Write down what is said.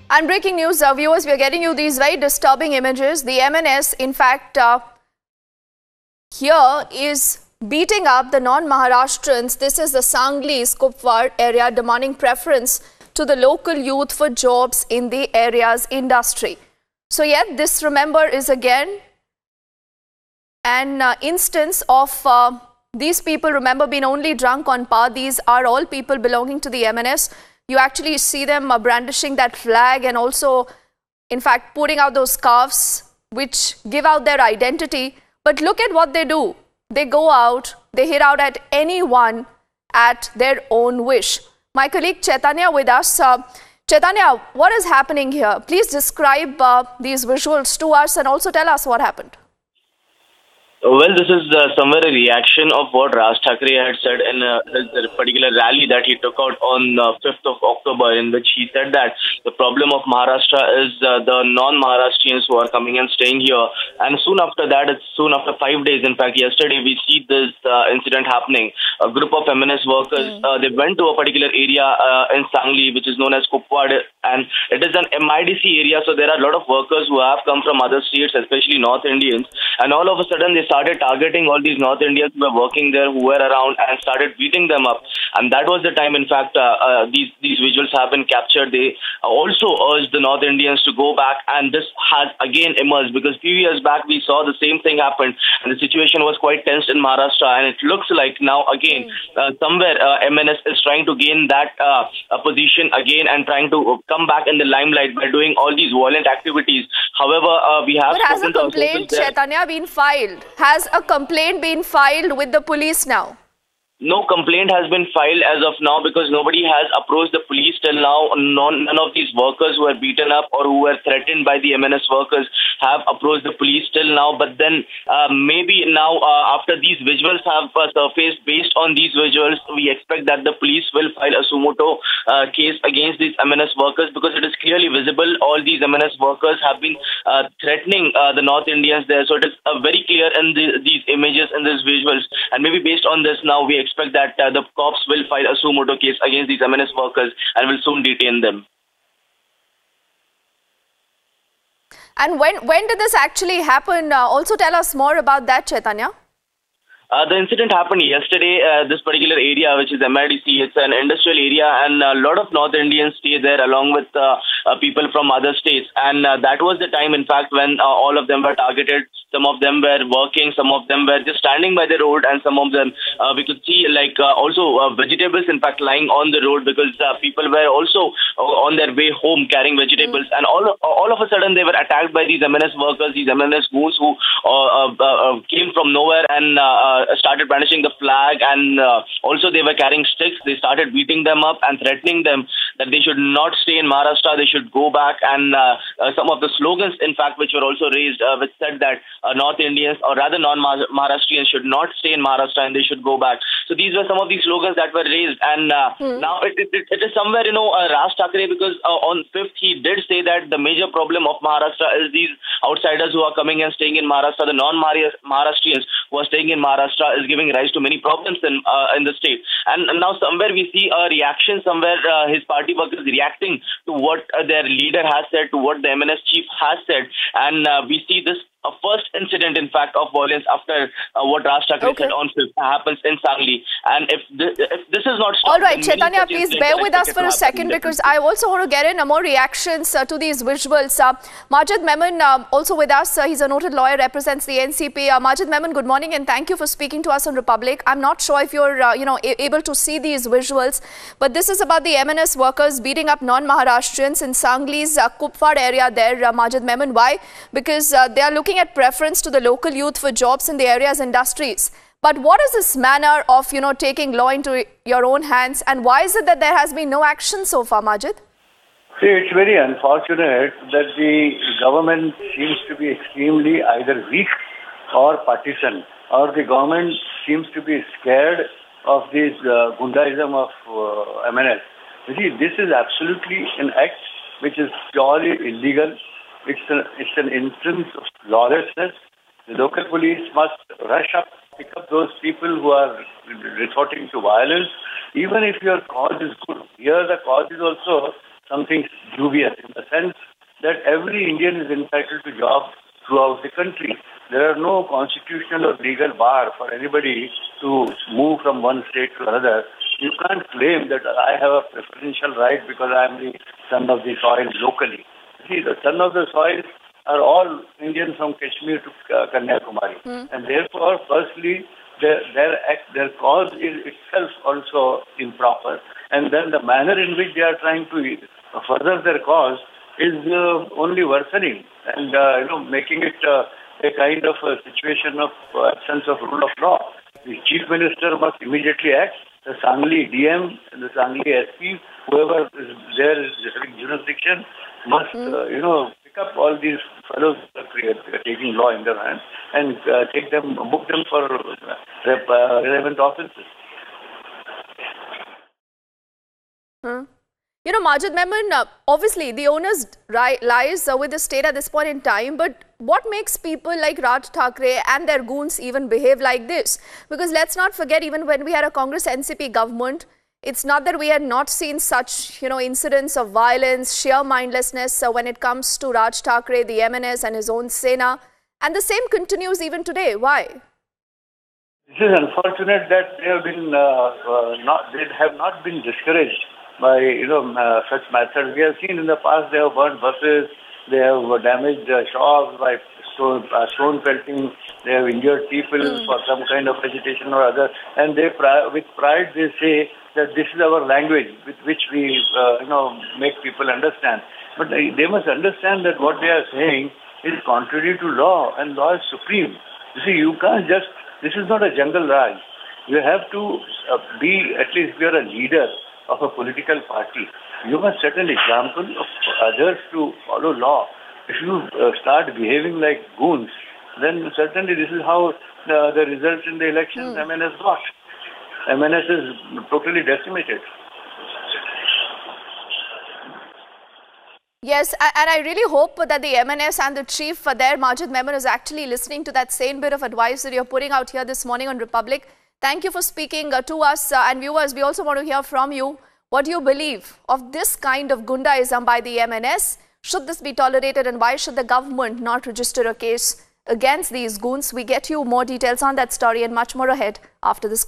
And breaking news, viewers, we are getting you these very disturbing images. The MNS, in fact, here is beating up the non-Maharashtrians. This is the Sangli Kupwar area, demanding preference to the local youth for jobs in the area's industry. So yet this, remember, is again an instance of these people, remember, being only drunk on par. These are all people belonging to the MNS. You actually see them brandishing that flag and also, in fact, putting out those scarves which give out their identity. But look at what they do. They go out, they hit out at anyone at their own wish. My colleague Chaitanya with us. Chaitanya, what is happening here? Please describe these visuals to us and also tell us what happened. Well, this is somewhere a reaction of what Raj Thackeray had said in his particular rally that he took out on 5th of October, in which he said that the problem of Maharashtra is the non-Maharashtrians who are coming and staying here. And soon after that, it's soon after 5 days. In fact, yesterday we see this incident happening. A group of MNS workers, they went to a particular area in Sangli, which is known as Kupwar, and it is an MIDC area. So there are a lot of workers who have come from other states, especially North Indians. And all of a sudden, they started targeting all these North Indians who were working there, who were around, and started beating them up. And that was the time, in fact, these visuals have been captured. They also urged the North Indians to go back, and this has again emerged because a few years back we saw the same thing happen, and the situation was quite tense in Maharashtra. And it looks like now again, somewhere MNS is trying to gain that position again and trying to come back in the limelight by doing all these violent activities. However, we have. But has a complaint, Chaitanya, been filed? Has a complaint been filed with the police now? No complaint has been filed as of now because nobody has approached the police till now. None of these workers who were beaten up or who were threatened by the MNS workers have approached the police till now. But then maybe now after these visuals have surfaced, based on these visuals, we expect that the police will file a suo motu case against these MNS workers because it is clearly visible. All these MNS workers have been threatening the North Indians there. So it is very clear in these images and these visuals. And maybe based on this now, we expect that the cops will file a suo motu case against these MNS workers and will soon detain them. And when did this actually happen? Also tell us more about that, Chaitanya. The incident happened yesterday. This particular area, which is MIDC, it's an industrial area, and a lot of North Indians stay there along with people from other states. And that was the time, in fact, when all of them were targeted. Some of them were working, some of them were just standing by the road, and some of them we could see also vegetables, in fact, lying on the road because people were also on their way home carrying vegetables. And all of a sudden, they were attacked by these MNS workers, these MNS goons who came from nowhere and started brandishing the flag, and also they were carrying sticks. They started beating them up and threatening them that they should not stay in Maharashtra, they should go back. And some of the slogans, in fact, which were also raised, which said that North Indians, or rather non-Maharashtrians, should not stay in Maharashtra and they should go back. So these were some of the slogans that were raised. And now it is somewhere, Raj Thackeray, because on 5th he did say that the major problem of Maharashtra is these outsiders who are coming and staying in Maharashtra. The non-Maharashtrians who are staying in Maharashtra is giving rise to many problems in the state. And now somewhere we see a reaction, somewhere his party workers reacting to what their leader has said, to what the MNS chief has said. And we see this first incident, in fact, of violence after what Raj Thackeray said on 5th happens in Sangli. And if this is not stopped... All right, Chaitanya, please bear with us for a second because I also want to get in more reactions to these visuals. Majid Memon also with us. He's a noted lawyer, represents the NCP. Majid Memon, good morning and thank you for speaking to us on Republic. I'm not sure if you're able to see these visuals, but this is about the MNS workers beating up non-Maharashtrians in Sangli's Kupwar area there, Majid Memon. Why? Because they are looking at preference to the local youth for jobs in the area's industries. But what is this manner of, taking law into your own hands, and why is it that there has been no action so far, Majid? See, it's very unfortunate that the government seems to be extremely either weak or partisan, or the government seems to be scared of this gundaism of MNS. You see, this is absolutely an act which is purely illegal. It's an instance of lawlessness. The local police must rush up, pick up those people who are resorting to violence, even if your cause is good. Here the cause is also something dubious in the sense that every Indian is entitled to jobs throughout the country. There are no constitutional or legal bar for anybody to move from one state to another. You can't claim that I have a preferential right because I am the son of the soil locally. See, the son of the soil are all Indians from Kashmir to Kanyakumari. And therefore, firstly, their cause is itself also improper. And then the manner in which they are trying to further their cause is only worsening and making it a kind of a situation of absence of rule of law. The Chief Minister must immediately act. The Sangli DM and the Sangli SP, whoever is there is having jurisdiction, must pick up all these fellows taking law in their hands and book them for relevant offices. You know, Majid Memon, obviously the onus lies with the state at this point in time, but what makes people like Raj Thackeray and their goons even behave like this? Because let's not forget, even when we had a Congress NCP government, it's not that we had not seen such, incidents of violence, sheer mindlessness when it comes to Raj Thackeray, the MNS and his own Sena. And the same continues even today. Why? This is unfortunate that they have been not been discouraged by such methods. We have seen in the past they have burned buses, they have damaged shops by stone pelting, they have injured people for some kind of agitation or other, and they with pride they say that this is our language with which we make people understand. But they must understand that what they are saying is contrary to law, and law is supreme. You see, you can't just, this is not a jungle raj. You have to be, at least if you are a leader of a political party, you must set an example of others to follow law. If you start behaving like goons, then certainly this is how the results in the elections MNS got. MNS is totally decimated. Yes, and I really hope that the MNS and the chief there, Majid Memon, is actually listening to that same bit of advice that you're putting out here this morning on Republic. Thank you for speaking to us and viewers. We also want to hear from you. What do you believe of this kind of gundaism by the MNS? Should this be tolerated, and why should the government not register a case against these goons? We get you more details on that story and much more ahead after this quick